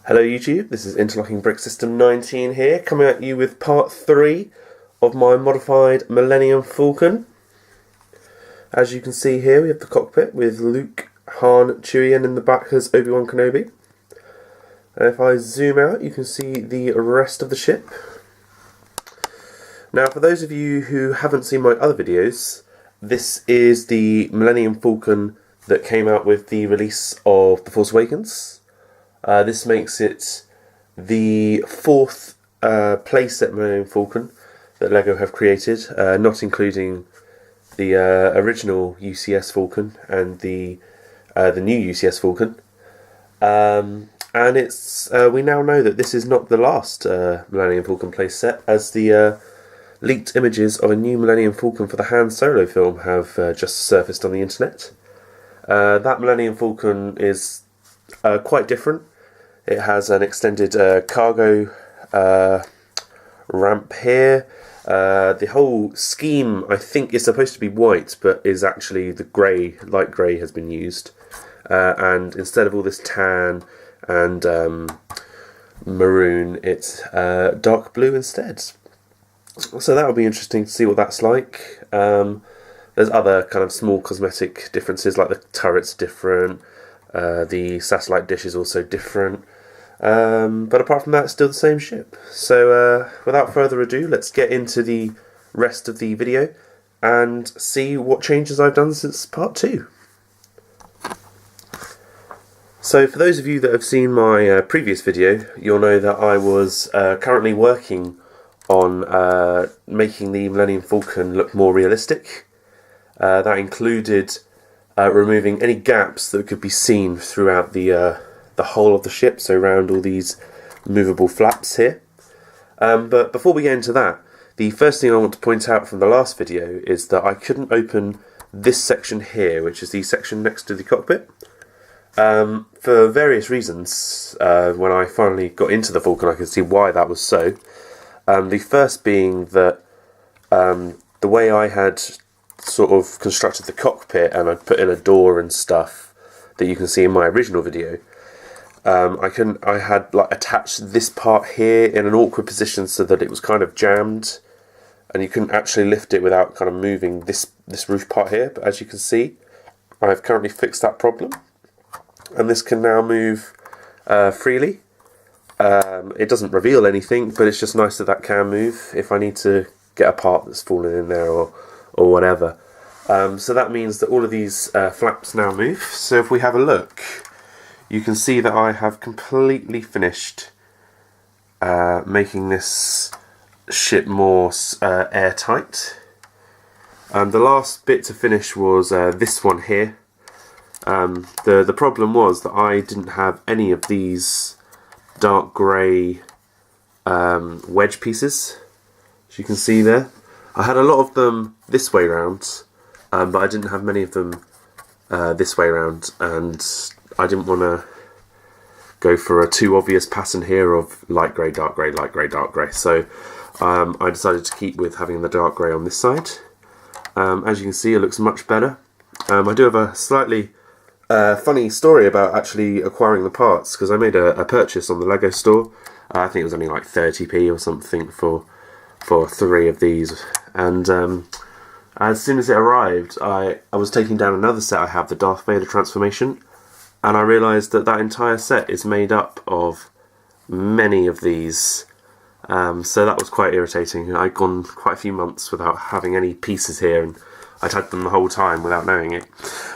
Hello YouTube, this is Interlocking Brick System 19 here, coming at you with part 3 of my modified Millennium Falcon. As you can see here, we have the cockpit with Luke, Han, Chewie, and in the back there's Obi-Wan Kenobi. And if I zoom out, you can see the rest of the ship. Now, for those of you who haven't seen my other videos, this is the Millennium Falcon that came out with the release of The Force Awakens. This makes it the 4th playset Millennium Falcon that LEGO have created, not including the original UCS Falcon and the new UCS Falcon. And it's we now know that this is not the last Millennium Falcon playset, as the leaked images of a new Millennium Falcon for the Han Solo film have just surfaced on the internet. That Millennium Falcon is quite different. It has an extended cargo ramp here. The whole scheme, I think, is supposed to be white, but is actually the grey, light grey has been used. And instead of all this tan and maroon, it's dark blue instead. So that will be interesting to see what that's like. There's other kind of small cosmetic differences, like the turret's different, the satellite dish is also different. But apart from that, it's still the same ship. So without further ado, let's get into the rest of the video and see what changes I've done since part 2. So for those of you that have seen my previous video, you'll know that I was currently working on making the Millennium Falcon look more realistic. That included removing any gaps that could be seen throughout the whole of the ship, so around all these movable flaps here. But before we get into that, the first thing I want to point out from the last video is that I couldn't open this section here, which is the section next to the cockpit, for various reasons. When I finally got into the Falcon, I could see why that was so. The first being that the way I had sort of constructed the cockpit, and I'd put in a door and stuff that you can see in my original video, I had like attached this part here in an awkward position so that it was kind of jammed, and you couldn't actually lift it without kind of moving this roof part here. But as you can see, I've currently fixed that problem, and this can now move freely. It doesn't reveal anything, but it's just nice that that can move if I need to get a part that's fallen in there or whatever. So that means that all of these flaps now move. So if we have a look, you can see that I have completely finished making this ship more airtight. The last bit to finish was this one here. The problem was that I didn't have any of these dark grey wedge pieces, as you can see there. I had a lot of them this way round, but I didn't have many of them this way round, and I didn't want to go for a too obvious pattern here of light grey, dark grey, light grey, dark grey. So I decided to keep with having the dark grey on this side. As you can see, it looks much better. I do have a slightly funny story about actually acquiring the parts, because I made a purchase on the LEGO store. I think it was only like 30p or something for 3 of these, and as soon as it arrived, I was taking down another set I have, the Darth Vader transformation, and I realised that that entire set is made up of many of these, so that was quite irritating. I'd gone quite a few months without having any pieces here, and I'd had them the whole time without knowing it.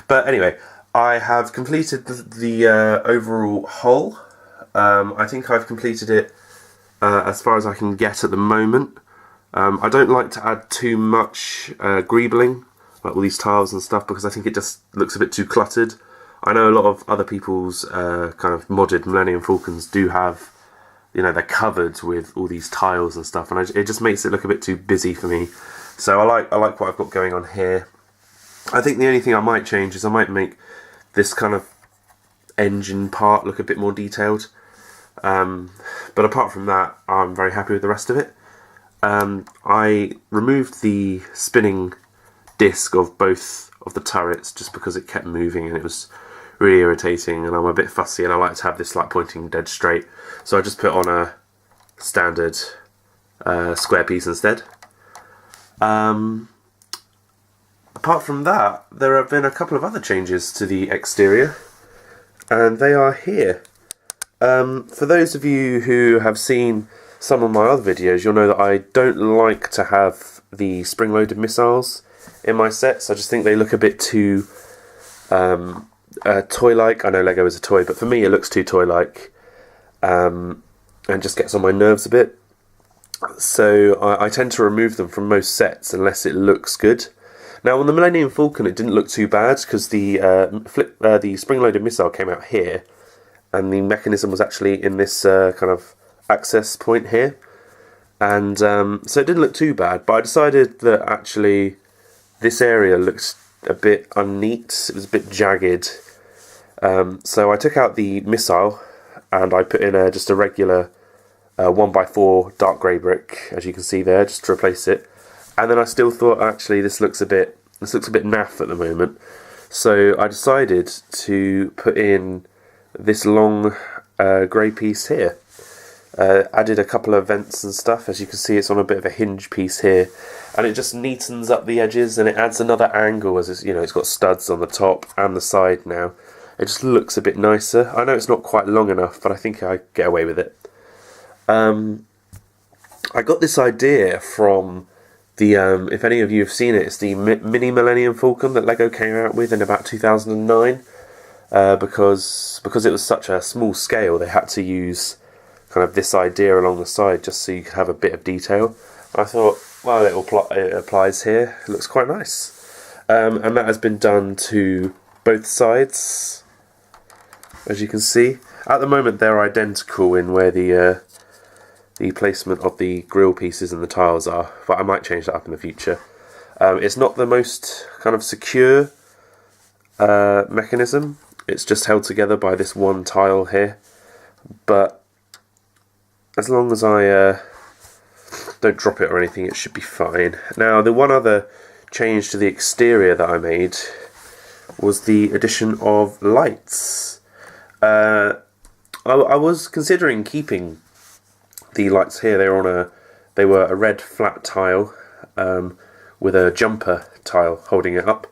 But anyway, I have completed the overall hull. I think I've completed it as far as I can get at the moment. I don't like to add too much greebling, like all these tiles and stuff, because I think it just looks a bit too cluttered. I know a lot of other people's kind of modded Millennium Falcons do have, you know, they're covered with all these tiles and stuff, and it just makes it look a bit too busy for me. So I like what I've got going on here. I think the only thing I might change is I might make this kind of engine part look a bit more detailed. But apart from that, I'm very happy with the rest of it. I removed the spinning disc of both of the turrets just because it kept moving and it was really irritating, and I'm a bit fussy, and I like to have this like pointing dead straight. So I just put on a standard square piece instead. Apart from that, there have been a couple of other changes to the exterior, and they are here. For those of you who have seen some of my other videos, you'll know that I don't like to have the spring-loaded missiles in my sets. I just think they look a bit too toy-like. I know Lego is a toy, but for me it looks too toy-like, and just gets on my nerves a bit. So I tend to remove them from most sets unless it looks good. Now on the Millennium Falcon it didn't look too bad because the spring-loaded missile came out here, and the mechanism was actually in this kind of access point here, and so it didn't look too bad. But I decided that actually this area looked a bit unneat. It was a bit jagged, so I took out the missile and I put in just a regular 1x4 dark grey brick, as you can see there, just to replace it. And then I still thought, actually, this looks a bit naff at the moment. So I decided to put in this long grey piece here. Added a couple of vents and stuff. As you can see, it's on a bit of a hinge piece here, and it just neatens up the edges, and it adds another angle. As it's, it's got studs on the top and the side now. It just looks a bit nicer. I know it's not quite long enough, but I think I get away with it. I got this idea from the, if any of you have seen it, it's the mini Millennium Falcon that Lego came out with in about 2009. Because it was such a small scale, they had to use kind of this idea along the side just so you could have a bit of detail. I thought, well, it applies here. It looks quite nice. And that has been done to both sides, as you can see. At the moment they're identical in where the placement of the grill pieces and the tiles are, but I might change that up in the future. It's not the most kind of secure mechanism. It's just held together by this one tile here, but as long as I don't drop it or anything, it should be fine. Now, the one other change to the exterior that I made was the addition of lights. I was considering keeping the lights here. They were a red flat tile with a jumper tile holding it up.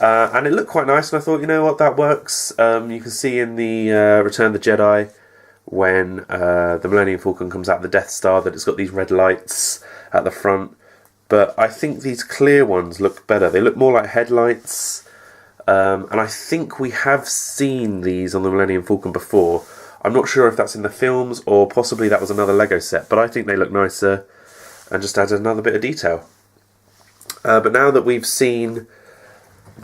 And it looked quite nice, and I thought, you know what, that works. You can see in the Return of the Jedi, when the Millennium Falcon comes out of the Death Star, that it's got these red lights at the front. But I think these clear ones look better. They look more like headlights. And I think we have seen these on the Millennium Falcon before. I'm not sure if that's in the films, or possibly that was another Lego set, but I think they look nicer and just add another bit of detail. But now that we've seen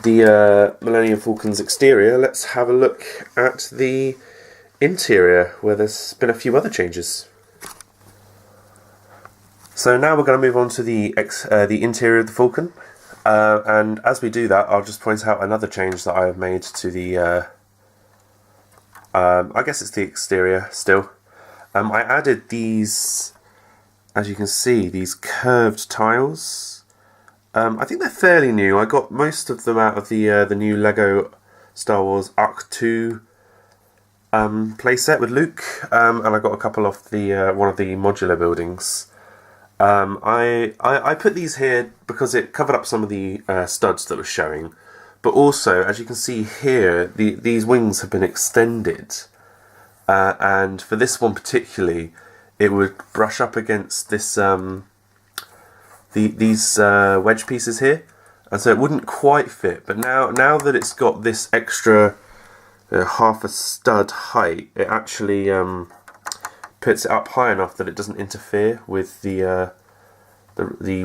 the Millennium Falcon's exterior, let's have a look at the interior, where there's been a few other changes. So now we're going to move on to the interior of the Falcon, and as we do that, I'll just point out another change that I have made to the I guess it's the exterior still. I added these, as you can see, these curved tiles. I think they're fairly new. I got most of them out of the new Lego Star Wars Arc 2 playset with Luke, and I got a couple off the one of the modular buildings. I put these here because it covered up some of the studs that were showing, but also, as you can see here, these wings have been extended, and for this one particularly, it would brush up against this these wedge pieces here, and so it wouldn't quite fit. But now that it's got this extra half a stud height, it actually puts it up high enough that it doesn't interfere with the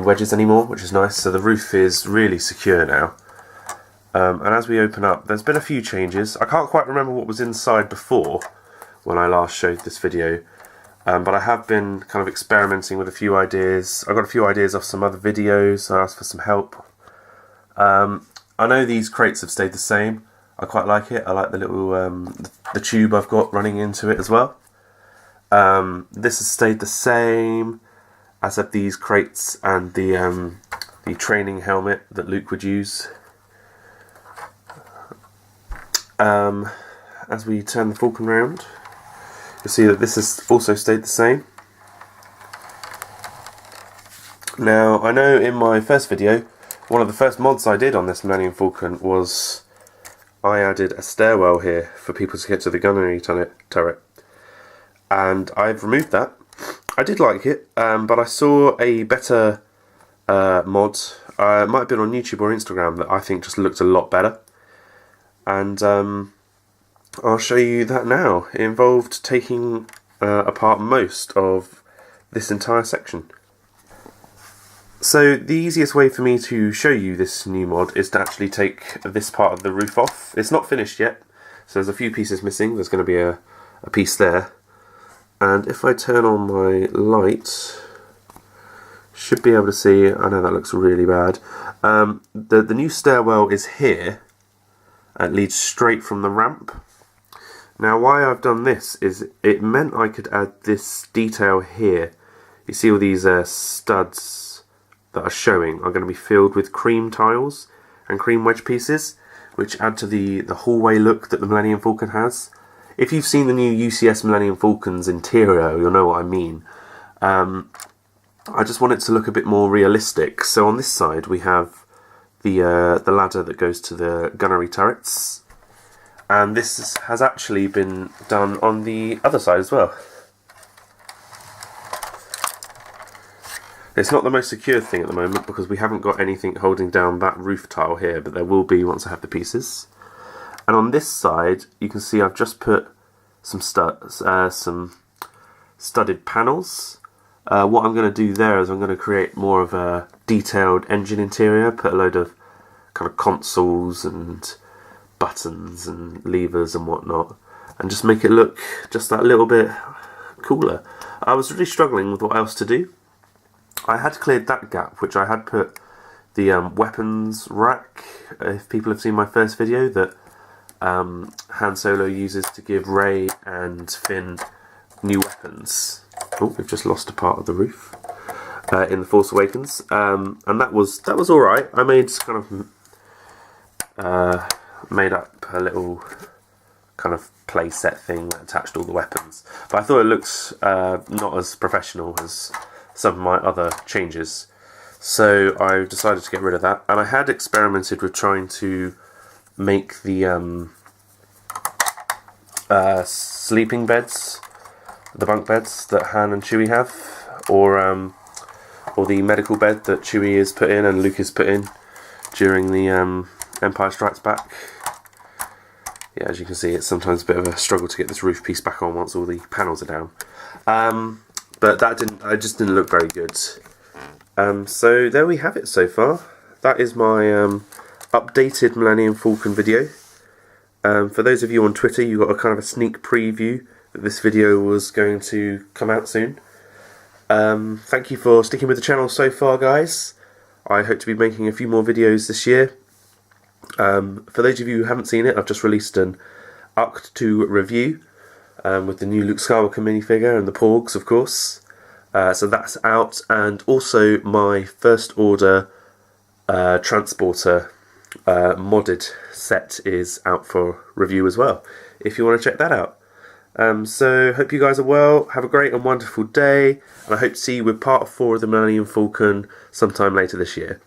wedges anymore, which is nice. So the roof is really secure now. And as we open up, there's been a few changes. I can't quite remember what was inside before when I last showed this video. But I have been kind of experimenting with a few ideas. I got a few ideas off some other videos. I asked for some help. I know these crates have stayed the same. I quite like it. I like the little the tube I've got running into it as well. This has stayed the same, as have these crates and the training helmet that Luke would use. As we turn the Falcon round, you'll see that this has also stayed the same. Now, I know in my first video, one of the first mods I did on this Millennium Falcon was I added a stairwell here for people to get to the gunnery turret, and I've removed that. I did like it, but I saw a better mod, it might have been on YouTube or Instagram, that I think just looked a lot better, and I'll show you that now. It involved taking apart most of this entire section. So the easiest way for me to show you this new mod is to actually take this part of the roof off. It's not finished yet, so there's a few pieces missing. There's going to be a piece there. And if I turn on my light, should be able to see, I know that looks really bad. The new stairwell is here. It leads straight from the ramp. Now why I've done this is it meant I could add this detail here. You see all these studs that are showing are going to be filled with cream tiles and cream wedge pieces, which add to the hallway look that the Millennium Falcon has. If you've seen the new UCS Millennium Falcon's interior, you'll know what I mean. I just want it to look a bit more realistic. So on this side we have the ladder that goes to the gunnery turrets, and this has actually been done on the other side as well. It's not the most secure thing at the moment because we haven't got anything holding down that roof tile here, but there will be once I have the pieces. And on this side, you can see I've just put some studded panels. What I'm going to do there is I'm going to create more of a detailed engine interior, put a load of kind of consoles and buttons and levers and whatnot, and just make it look just that little bit cooler. I was really struggling with what else to do. I had cleared that gap, which I had put the weapons rack, if people have seen my first video, that Han Solo uses to give Rey and Finn new weapons. Oh, we've just lost a part of the roof in The Force Awakens, and that was alright. I made kind of made up a little kind of play set thing that attached all the weapons, but I thought it looked not as professional as some of my other changes, so I decided to get rid of that. And I had experimented with trying to make the sleeping beds, the bunk beds that Han and Chewie have, or the medical bed that Chewie is put in and Luke is put in during the Empire Strikes Back. Yeah, as you can see, it's sometimes a bit of a struggle to get this roof piece back on once all the panels are down. But it just didn't look very good. So there we have it so far. That is my updated Millennium Falcon video. For those of you on Twitter, you got a kind of a sneak preview that this video was going to come out soon. Thank you for sticking with the channel so far, guys. I hope to be making a few more videos this year. For those of you who haven't seen it, I've just released an Act 2 review. With the new Luke Skywalker minifigure and the Porgs, of course. So that's out, and also my first order transporter modded set is out for review as well, if you want to check that out. So hope you guys are well, have a great and wonderful day, and I hope to see you with part 4 of the Millennium Falcon sometime later this year.